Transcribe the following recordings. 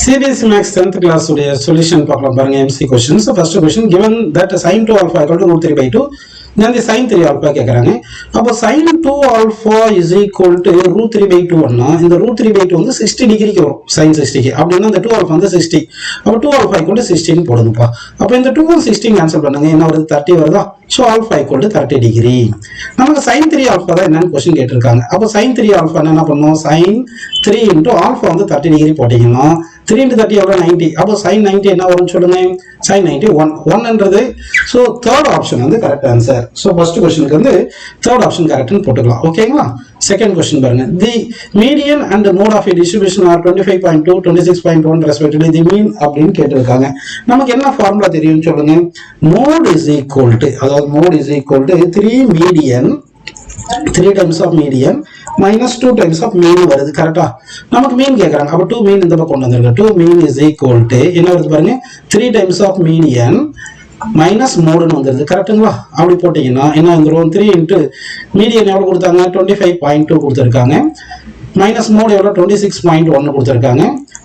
CBSE Max 10th class solution பார்க்கலாம் பாருங்க MC questions. First question, given that sin 2 alpha equal to root 3 by 2, then the sin 3 alpha கேக்குறாங்க. அப்போ sin 2 alpha is equal to root 3 by 2 ன்னா இந்த root 3 by 2 வந்து 60 டிகிரிக்கு வரும் sin 60 க்கு. அப்படினா இந்த 2 alpha வந்து 60. அப்போ 2 alpha equal to 16 போடுங்கப்பா. அப்போ இந்த 2 and 16 கேன்சல் பண்ணுங்க. என்ன வருது 30 வருதா? So alpha equal to 30 degree. நமக்கு sin 3 alpha தான் என்னன்னு क्वेश्चन கேட்டிருக்காங்க. அப்போ sin 3 alpha என்ன பண்ணுவோம்? sin 3 into alpha வந்து 30 டிகிரி போட்டீங்கன்னா 3 into 30 எவ்வளவு 90. அப்போ sin 90 என்ன வரும்னு சொல்லுங்க. sin 90 1 என்றது. So third option வந்து correct answer. So first questionக்கு வந்து third option correct னு போட்டுக்கலாம். ஓகேங்களா? Second question பாருங்க. The median and the mode of a distribution are 25.2 26.1 respectively. The mean அப்படின்னு கேட்டிருக்காங்க. நமக்கு என்ன ஃபார்முலா தெரியும்னு சொல்லுங்க. mode is equal to, அதாவது mode is equal to 3 median 3 times of median minus 2 times of mean வருது. கரெக்டா? நமக்கு மீன் கேக்குறாங்க. அப்ப 2 மீன் இந்த பக்கம் கொண்டு வந்திருக்க. 2 mean is equal to என்ன வருது பாருங்க, 3 times of median minus மோடுன்னு வந்துருது. கரெக்ட்டுங்களா? அப்படி போட்டீங்கன்னா என்ன வந்துரும்? 3 into median எவ்வளவு கொடுத்தாங்க? 25.2 கொடுத்திருக்காங்க. மைனஸ் மோடு எவ்வளவு? 26.1 கொடுத்திருக்காங்க.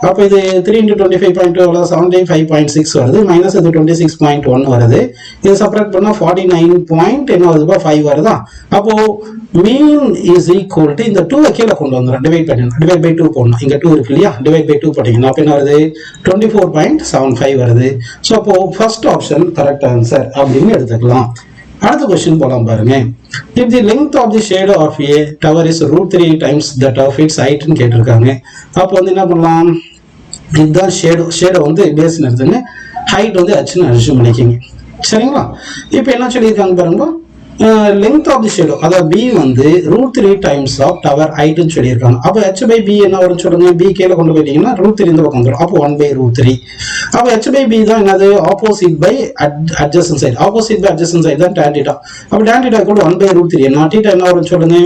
அப்ப இது 3 into 25.2 எவ்வளவு? 75.6 வருது. மைனஸ் இது 26.1 வருது. இது செப்பரேட் பண்ணா 49 என்ன வருதுப்பா? 5 வருதா? அப்போ மீன் இஸ் ஈக்குவல் டு இந்த 2 கீழே கொண்டு வந்துடும். டிவைட் பண்ணணும். டிவைட் பை 2 போடணும். இங்க 2 இருக்கு இல்லையா? டிவைட் பை 2 போட்டீங்கன்னா அப்ப என்ன வருது? 24.75 வருது. ஸோ அப்போ ஃபர்ஸ்ட் ஆப்ஷன் கரெக்ட் ஆன்சர் அப்படின்னு எடுத்துக்கலாம். அடுத்த क्वेश्चन போலாம் பாருங்க. if the length of the shadow of a tower is root 3 times that of its height ன்னு கேட்டிருக்காங்க. அப்போ வந்து என்ன பண்ணலாம்? இதுதான் ஷேடோ வந்து பேஸ்னு எடுத்துங்க, ஹைட் வந்து ஹச்னு அசியூம் பண்ணிக்கிங்க. சரிங்களா? இப்போ என்ன சொல்லியிருக்காங்க பாருங்க, length of the shadow அதாவது b வந்து root 3 times of tower height ன்னு சொல்லியிருக்காங்க. அப்போ h by b என்ன வரும்னு சொல்லுங்க. b கீழே கொண்டு போயிட்டீங்கன்னா root 3 இந்த பக்கம் வந்துடும். அப்போ 1 by root 3. அப்போ h by b தான் என்னது? opposite by adjacent side. opposite by adjacent side தான் tan theta. அப்போ tan theta கூட 1 by root 3. என்ன theta என்ன வரும்னு சொல்லுங்க?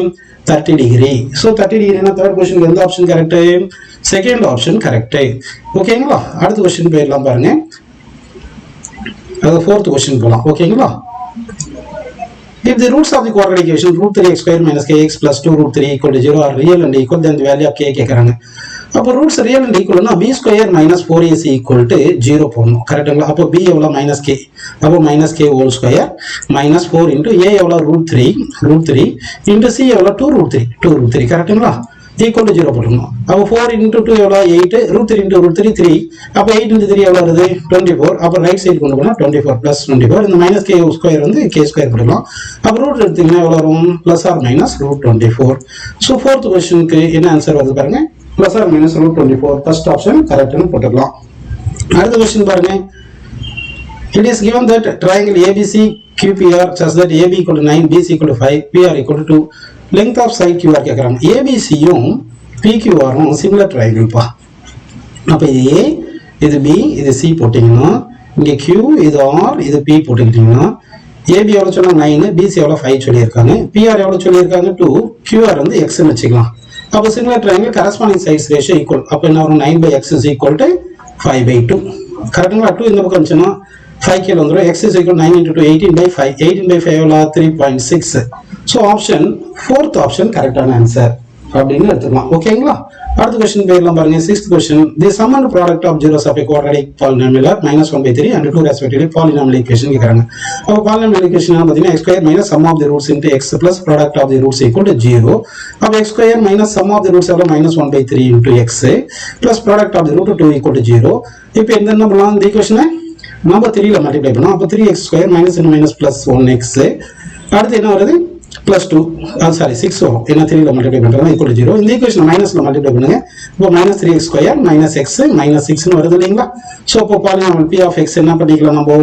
30 டிகிரி. ஸோ 30 டிகிரினா தேர்ட் கொஸ்டின் எந்த option correct? Second option correct. ஓகேங்களா? அடுத்த கொஸ்டின் போயிடலாம் பாருங்க. அது ஃபோர்த் கொஸ்டின் போகலாம். ஓகேங்களா? If the roots of the quadratic equation root 3x square minus kx plus 2 root 3 equal to 0 are real and equal, then the value of k கேட்கறாங்க. அப்போ roots real and ஈக்குவல்னா b square minus 4ac equal to 0 போடணும். கரெக்டுங்களா? அப்போ b எவ்வளோ? Minus k. அப்போ minus k whole square minus 4 into a எவ்வளோ? Root 3 into c எவ்வளோ? 2 root 3. கரெக்டுங்களா? ஈக்குவல் டு 0 போட்டுக்கணும். அப்போ 4 இன்டூ 2 எவ்வளோ? 8. Root 3 into root 3 3. அப்போ 8 இன்டூ 3 எவ்வளோ வருது? 24. அப்போ ரைட் சைடு கொண்டு போனால் 24 ப்ளஸ் 24. இந்த மைனஸ் கே ஸ்கொயர் வந்து கே ஸ்கொயர் போட்டுக்கலாம். அப்போ ரூட் எடுத்தீங்கன்னா எவ்வளோ வரும்? Plus or minus root 24. So fourth கொஸ்டினுக்கு என்ன ஆன்சர் வருது பாருங்க, plus or minus root 24. First option கரெக்ட்னு போட்டுக்கலாம். அடுத்த கொஸ்டின் பாருங்க. It is given that triangle ABC QPR such that AB equal to 9, BC equal to 5, PR equal to 2. Length of side QR கேட்குறாங்க. ஏபிசியும் பிக்யூஆரும் similar ட்ரையாங்கிள்ப்பா. அப்போ இது ஏ, இது பி, இது C போட்டிங்கன்னா இங்கே கியூ, இது ஆர், இது பி போட்டுக்கிட்டிங்கன்னா ஏபி எவ்வளோ சொன்னால் 9, பிசி எவ்வளோ 5 சொல்லியிருக்காங்க, பிஆர் எவ்வளோ சொல்லியிருக்காங்க 2, கியூஆர் வந்து எக்ஸ்ன்னு வச்சுக்கலாம். அப்போ similar triangle corresponding sides ratio equal. அப்போ என்ன வரும்? 9 by x is equal to 5 by 2. கரெக்டுங்களா? 2 இந்த பக்கம் வந்துச்சுன்னா 5 கீழே வந்துடும். x is equal to 9 into 2 18 by 5. 18 by 5 எவ்வளோ? 3.6. ஸோ ஆப்ஷன் ஃபோர்த் ஆப்ஷன் கரெக்டான ஆன்சர் அப்படின்னு எடுத்துக்கலாம். ஓகேங்களா? அடுத்த கொஸ்டின் போயிடலாம் பாருங்க. Sixth question. The sum and product of zeros of a quadratic polynomial minus 1 by 3 and 2 respectively polynomial equation கேட்குறாங்க. அப்போ பாலினாமியல் ஈக்குவேஷன் பார்த்தீங்கன்னா x square minus sum of the roots into x plus product of the roots equal to 0. அப்போ x square minus sum of the roots எவ்வளோ? Minus 1 by 3 into x plus product of the root 2 equal to 0. இப்போ என்ன பண்ணலாம்? இந்த ஈக்குவேஷனை நம்ம 3ல multiply பண்ணோம். அப்போ 3x square minus minus plus 1x. அடுத்து என்ன வருது? plus 2, sorry 6 வரும். என்ன 3ல மல்டிப்ளை பண்றோம் ஈக்குவல் டு 0. இந்த ஈக்குவேஷனை மைனஸ்ல மல்டிப்ளை பண்ணுங்க. இப்போ minus 3x square minus x minus 6ன்னு வருது இல்லைங்களா? ஸோ இப்போ பாலினாமியல் p ஆஃப் x என்ன பண்ணிக்கலாம்? நம்ம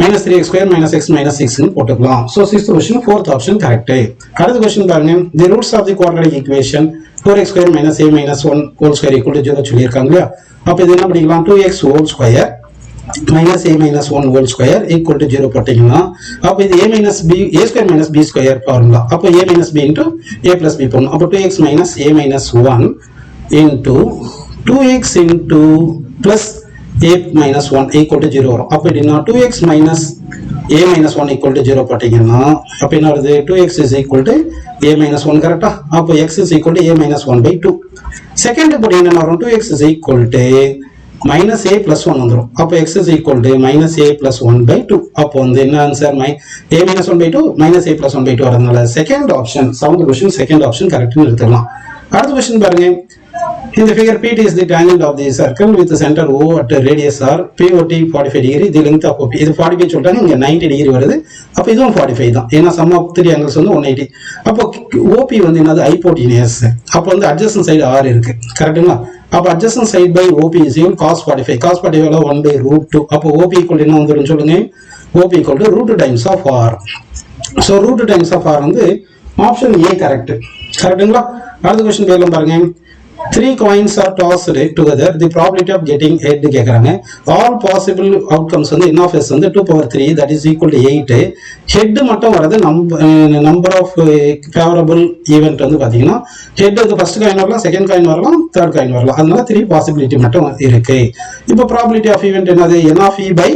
minus 3x square minus x minus 6ன்னு போட்டுக்கலாம். So sixth question fourth option correct. அடுத்த கொஸ்டின் பாருங்க. The roots of the quadratic equation 4x square minus a minus 1 whole square equal to 0 சொல்லியிருக்காங்க இல்லையா? அப்போ இது என்ன பண்ணிக்கலாம்? 2x whole square minus a minus 1 whole square equal to 0 போட்டீங்கன்னா அப்போ இது a minus b, a square minus b square formula. அப்போ a minus b into a plus b போடணும். அப்போ 2x minus a minus 1 into 2x into plus a minus 1 equal to 0 வரும். அப்போ எப்படின்னா 2x minus a minus 1 equal to 0 போட்டீங்கன்னா அப்போ என்ன வருது 2x is equal to a minus 1 கரெக்டா? அப்போ x is equal to a minus 1 by 2. Second போட்டீங்கன்னா என்ன வரும் 2x is equal to minus a plus 1 வந்துரும். அப்போ x is equal to minus a plus 1 by 2. அப்போ வந்து என்ன answer a minus 1 by 2 minus a plus 1 by 2 வரதுனால second option 7th question second option கரெக்ட்னு எடுத்துக்கலாம். அடுத்த क्वेश्चन பாருங்க. In the figure PT is the tangent of the circle with the center O at radius R, POT 45 degree, the length of OP. இது 45 சொல்றாங்க, இங்க 90 degree வருது. அப்ப இதுவும் 45 தான். ஏன்னா sum of 3 angles வந்து 180. அப்போ OP வந்து என்னது hypotenuse. அப்போ வந்து adjacent side R இருக்கு. கரெக்ட்டுங்களா? அப்போ adjacent side by OP is equal cos 45. Cos 45 1 by root 2. அப்போ OP equal என்ன வந்துரும் சொல்லுங்க? OP equal to root times of R. So root times of R வந்து option A correct. கரெக்ட்டுங்களா? அடுத்த क्वेश्चन பேர்லாம் பாருங்க. 3 coins are tossed together, the probability of getting head கேக்குறாங்க. All possible outcomes வந்து n of s வந்து 2 power 3 that is equal to 8. head மட்டும் வரது number of favorable event வந்து பாத்தீங்கன்னா head வந்து first coin வரலாம், second coin வரலாம், third coin வரலாம். அதனால 3 possibility மட்டும் இருக்கு. இப்போ probability of event என்னது n of e by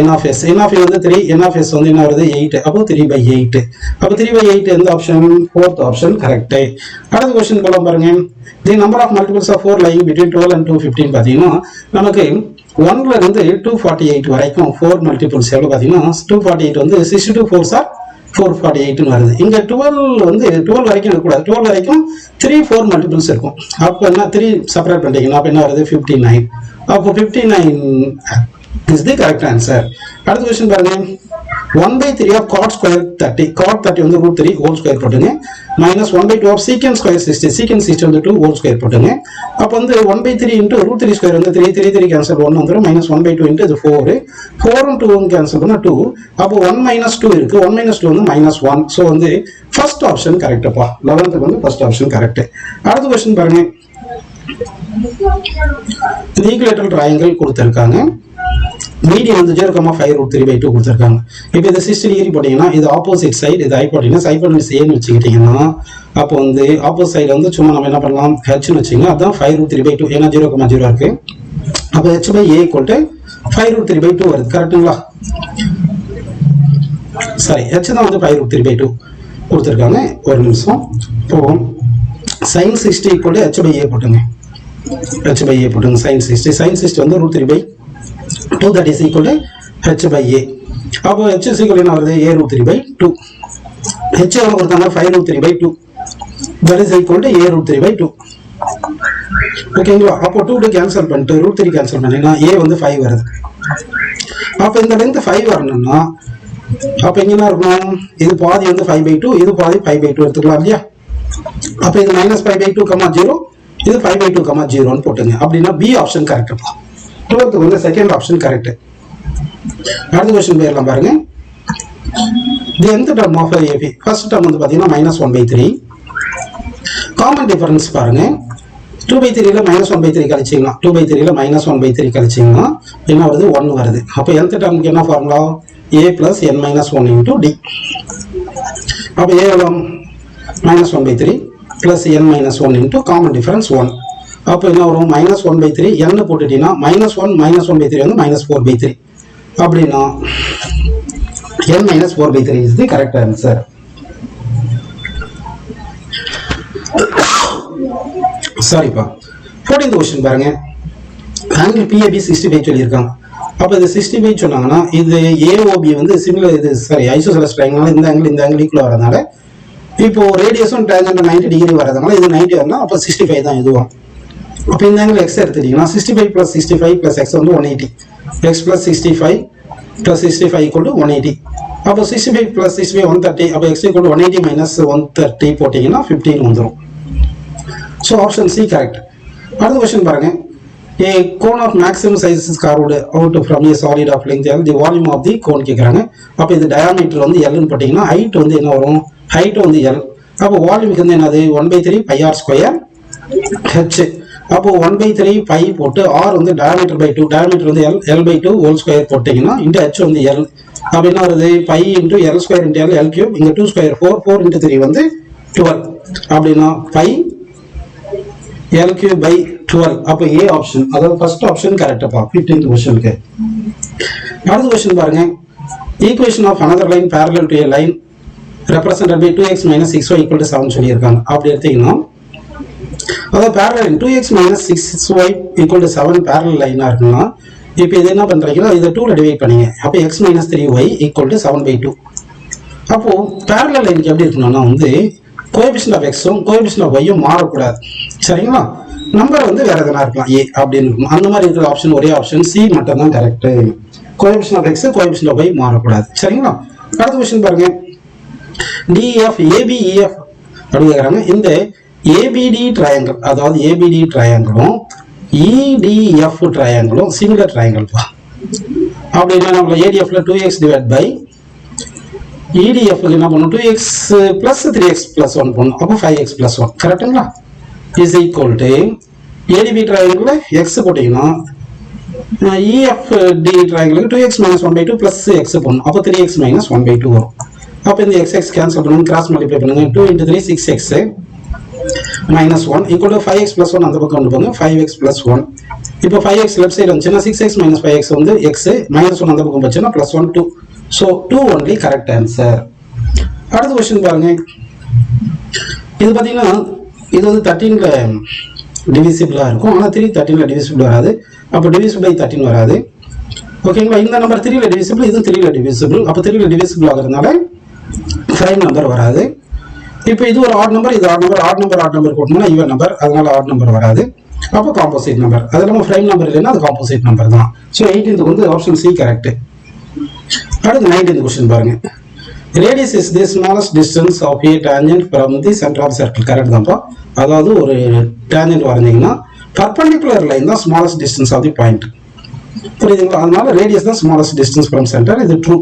n of s. n of e வந்து 3, n of s வந்து என்ன வருது 8. அப்போ 3 by 8. அப்போ 3 by 8 எந்த ஆப்ஷன்? fourth option correct. அடுத்த क्वेश्चन போலாம் பாருங்க. The number of multiples of 4 lying between 12 and 215 பாத்தீங்கன்னா நமக்கு 1 ல இருந்து 248 வரைக்கும் 4 multiples எவ்வளவு பாத்தீங்கன்னா 248 வந்து 62 4s are 448 னு வருது. இங்க 12 வந்து 12 வரைக்கும் இருக்க கூடாது. 12 வரைக்கும் 3 4 multiples இருக்கும். அப்ப என்ன 3 செப்பரேட் பண்ணிட்டீங்கன்னா அப்ப என்ன வருது 59. அப்போ 59 is the correct answer. அடுத்த क्वेश्चन பாருங்க. 1 by 3 of cot square 30. Cot 30 வந்து root 3 whole square போட்டுங்க. minus 1 by 2 of secant square 60. Secant 60 வந்து 2 whole square போட்டுங்க. அப்போ வந்து 1 by 3 into root 3 square வந்து 3 3 3 cancel 1 வந்துரும். minus 1 by 2 into இது 4. 4 and 2 cancel பண்ணா 2. அப்போ 1 minus 2 இருக்கு. 1 minus 2 வந்து minus 1. So வந்து first option correct பா. 11th வந்து first option correct. அடுத்த question பாருங்க. equilateral triangle கொடுத்திருக்காங்க. மீடியன் வந்து 0,5 root 3 by 2 கொடுத்திருக்காங்க. இப்போ இது 60 டிகிரி போட்டீங்கன்னா இது ஆப்போசிட் சைடு, இது ஹைபோடெனஸ். ஹைபோடெனஸ் ஏன்னு வச்சுக்கிட்டீங்கன்னா அப்போ வந்து ஆப்போசிட் சைடு வந்து சும்மா நம்ம என்ன பண்ணலாம் ஹெச்னு வச்சுங்க. அதான் 5 root 3 by 2 ஏன்னா 0,0 இருக்கு. அப்போ h by a equal to 5 root 3 by 2 வருது. கரெக்ட்டுங்களா? சரி, h தான் வந்து 5 root 3 by 2 கொடுத்திருக்காங்க. ஒரு நிமிஷம் போவோம். sin 60 equal to h by a போட்டுங்க. h by a போட்டுங்க. sin 60 வந்து root 3 by 2 that is equal to h by a. அப்போ h is equal to என்ன வருது a root 3 by 2. h எவ்வளவு கொடுத்தாங்க 5 root 3 by 2 that is equal to a root 3 by 2. ஓகேங்களா? அப்போ 2 கேன்சல் பண்ணிட்டு root 3 கேன்சல் பண்ணீங்கன்னா a வந்து 5 வருது. அப்போ இந்த லென்த் 5 வரணும்னா அப்போ எங்க என்ன இருக்கணும்? இது பாதி வந்து 5 by 2, இது பாதி 5 by 2 எடுத்துக்கலாம் இல்லையா? அப்போ இது minus 5 by 2, 0, இது 5 by 2, 0 ன்னு போட்டுங்க. அப்படின்னா b ஆப்ஷன் கரெக்ட்ப்பா. 12th வந்து செகண்ட் ஆப்ஷன் கரெக்ட். அடுத்த क्वेश्चन பேர்லாம் பாருங்க. the nth term of AP first term வந்து பாத்தீங்கன்னா minus 1 by 3. காமன் டிஃபரன்ஸ் பாருங்க. 2 by 3 ல minus 1 by 3 கழிச்சீங்கன்னா 2 by 3 ல minus 1 by 3 கழிச்சீங்கன்னா என்ன வருது 1 வருது. அப்போ nth டேர்முக்கு என்ன formula? a plus n minus 1 into d. அப்போ a எவ்வளவு minus 1 by 3 plus n minus 1 into common difference 1. அப்போ என்ன வரும் minus 1 by 3 n போட்டுட்டீங்கன்னா minus 1 by 3 வந்து minus 4 by 3. அப்படின்னா n minus 4 by 3 is the correct answer. சாரிப்பா. 14th question பாருங்க. Angle PAB 65 சொல்லியிருக்காங்க. அப்போ இது 65 சொன்னாங்கன்னா இது AOB வந்து சிமிலர் இது ஐசோசெலஸ் ட்ரையாங்கிள் இந்த ஆங்கிள் ஈக்குவல் வரதுனால இப்போ ரேடியஸும் டேஞ்சன்ட் 90 டிகிரி வரதுனால இது 90 வரணும். அப்போ 65 தான் இதுவும். அப்போ இந்த ஆங்கிள் x எடுத்துட்டீங்கன்னா 65 plus 65 plus x வந்து 180. x plus 65 plus 65 equal to 180. அப்போ 65 plus 65 130. அப்போ x equal to 180 minus 130 போட்டீங்கன்னா 15 வந்துடும். So option C correct. அடுத்த क्वेश्चन பாருங்க. A cone of maximum size is carved out from a solid of length L. The volume of the cone கேக்குறாங்க. அப்போ இது diameter வந்து L ன்னு போட்டீங்கன்னா height வந்து என்ன வரும்? height வந்து L. அப்போ வால்யூமுக்கு வந்து என்னது 1/3 pi r square h. அப்போ 1/3 pi போட்டு r வந்து diameter by 2, diameter வந்து L by 2 whole square போட்டீங்கன்னா into h வந்து L. அப்போ என்ன வருது pi into L square into L cube. இங்க 2 square 4 into 3 வந்து 12. அப்படின்னா pi L cube by 12. அப்போ A ஆப்ஷன், அதாவது ஃபர்ஸ்ட் ஆப்ஷன் கரெக்டப்பா 15th கொஸ்டினுக்கு. அடுத்த கொஸ்டின் பாருங்க. Equation of another line parallel to a line represented by 2x minus 6y equal to 7 சொல்லியிருக்காங்க. அப்படி எடுத்தீங்கன்னா அதாவது parallel 2x minus 6y equal to 7 parallel லைனா இருக்குன்னா இப்போ இது என்ன பண்றீங்கன்னா இதை 2ல டிவைட் பண்ணீங்க. அப்போ x minus 3y equal to 7/2. அப்போ parallel லைனுக்கு எப்படி இருக்கணும்னா வந்து கோஎஃபிஷியன்ட் ஆஃப் எக்ஸும் கோஎஃபிஷியன்ட் ஆஃப் ஒய்யும் மாறக்கூடாது. சரிங்களா? நம்பர் வந்து வேற எதனா இருக்கலாம், ஏ அப்படின்னு இருக்கும். அந்த மாதிரி இருக்கிற ஆப்ஷன் ஒரே ஆப்ஷன் சி மட்டும் தான் correct. Coefficient of x coefficient of y மாறக்கூடாது. சரிங்களா? அடுத்த கொஸ்டின் பாருங்க. டிஎஃப் ஏபிஇஎஃப் அப்படி கேட்குறாங்க. இந்த ஏபிடி ட்ரையாங்கிள், அதாவது ஏபிடி ட்ரையாங்கிளும் இடிஎஃப் ட்ரையாங்கிளும் சிமிலர் ட்ரையாங்கிள்ப்பா. அப்படின்னா நம்மள ஏடிஎஃப்ல 2x டிவைட் பை EDF என்ன பண்ணும் 2x plus 3x plus 1 பண்ணும். அப்போ 5x plus 1 கரெக்ட்டுங்களா? is equal to ADB triangle x போட்டீங்கன்னா EFD triangle 2x minus 1/2 plus x பண்ணும். அப்போ 3x minus 1/2 வரும். அப்போ இந்த x கேன்சல் பண்ணுங்க, கிராஸ் மல்டிப்ளை பண்ணுங்க. 2 into 3 6x minus 1 equal to 5x plus 1 அந்த பக்கம் கொண்டு போங்க 5x plus 1. இப்போ 5x லெஃப்ட் சைடு வந்துச்சுன்னா 6x minus 5x வந்து x minus 1 அந்த பக்கம் போச்சுன்னா plus 1 2. So 2 only correct answer. அடுத்த क्वेश्चन பாருங்க. இது பாத்தீங்கன்னா இது வந்து 13ல டிவிசிபிளா இருக்கும். ஆனா 3 13ல டிவிசிபிள் வராது. அப்ப டிவிசிபிள் பை 13 வராது. ஓகேங்களா? இந்த நம்பர் 3ல டிவிசிபிள், இது 3ல டிவிசிபிள். அப்ப 3ல டிவிசிபிள் ஆகிறதுனால prime நம்பர் வராது. இப்போ இது ஒரு ஆட் நம்பர், இது ஆட் நம்பர் போட்டோம்னா ஈவன் நம்பர், அதனால ஆட் நம்பர் வராது. அப்ப காம்போசிட் நம்பர். அதெல்லாம் prime நம்பர் இல்லைன்னா அது காம்போசிட் நம்பர் தான். சோ 18th வந்து ஆப்ஷன் சி கரெக்ட். அடுத்து 19th கொஸ்டின் பாருங்க. Radius is the smallest distance of a tangent from the centre of circle. Correct தான்ப்பா. அதாவது ஒரு டான்ஜென்ட் வரைஞ்சீங்கன்னா பர்பெண்டிகுலர் லைன் தான் smallest distance of the point. புரியுதுங்களா? அதனால ரேடியஸ் தான் ஸ்மாலஸ்ட் டிஸ்டன்ஸ் ஃப்ரம் சென்டர். இது true.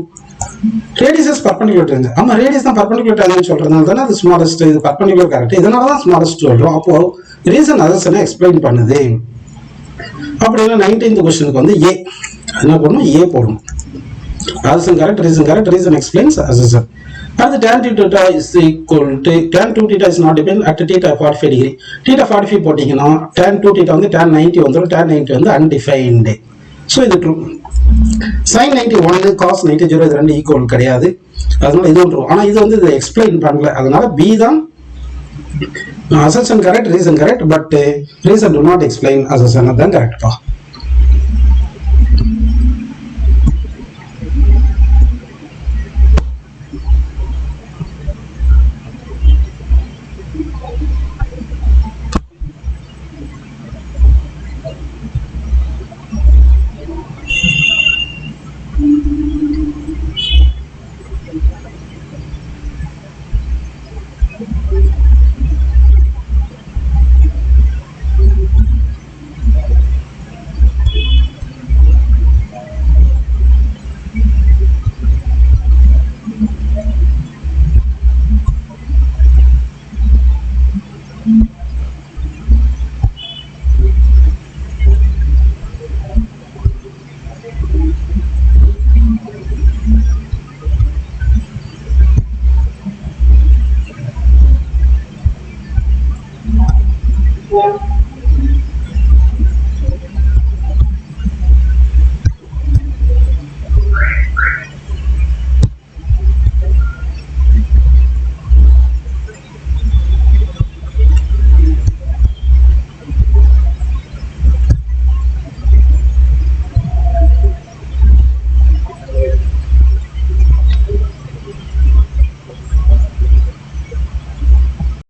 Radius is perpendicular tangent. ஆமா, ரேடியஸ் தான் பர்பெண்டிகுலர் டான்ஜென்ட் சொல்றதுனால தானே அது ஸ்மாலஸ்ட், இது பர்பெண்டிகுலர் கரெக்ட். இதனால தான் ஸ்மாலஸ்ட் சொல்றோம். அப்போ ரீசன் அதர்சனை எக்ஸ்பிளைன் பண்ணுது. அப்படின்னா 19th கொஸ்டினுக்கு வந்து ஏ என்ன போடணும்? ஏ போடணும். Assumption correct, reason explains assumption. And the tan theta is equal to tan 2 theta is not dependent at theta 45 degree. Theta 45 போட்டீங்கன்னா tan 2 theta வந்து tan 90 வந்துரும். tan 90 வந்து undefined. So இது true. sin 90 1 cos 90 0 இது ரெண்டு ஈக்குவல் கிடையாது. அதனால இது true. ஆனா இது வந்து இதை எக்ஸ்பிளைன் பண்ணல. அதனால B தான் assumption correct, reason correct, but reason do not explain assumption. அதான் correct பா. Yeah.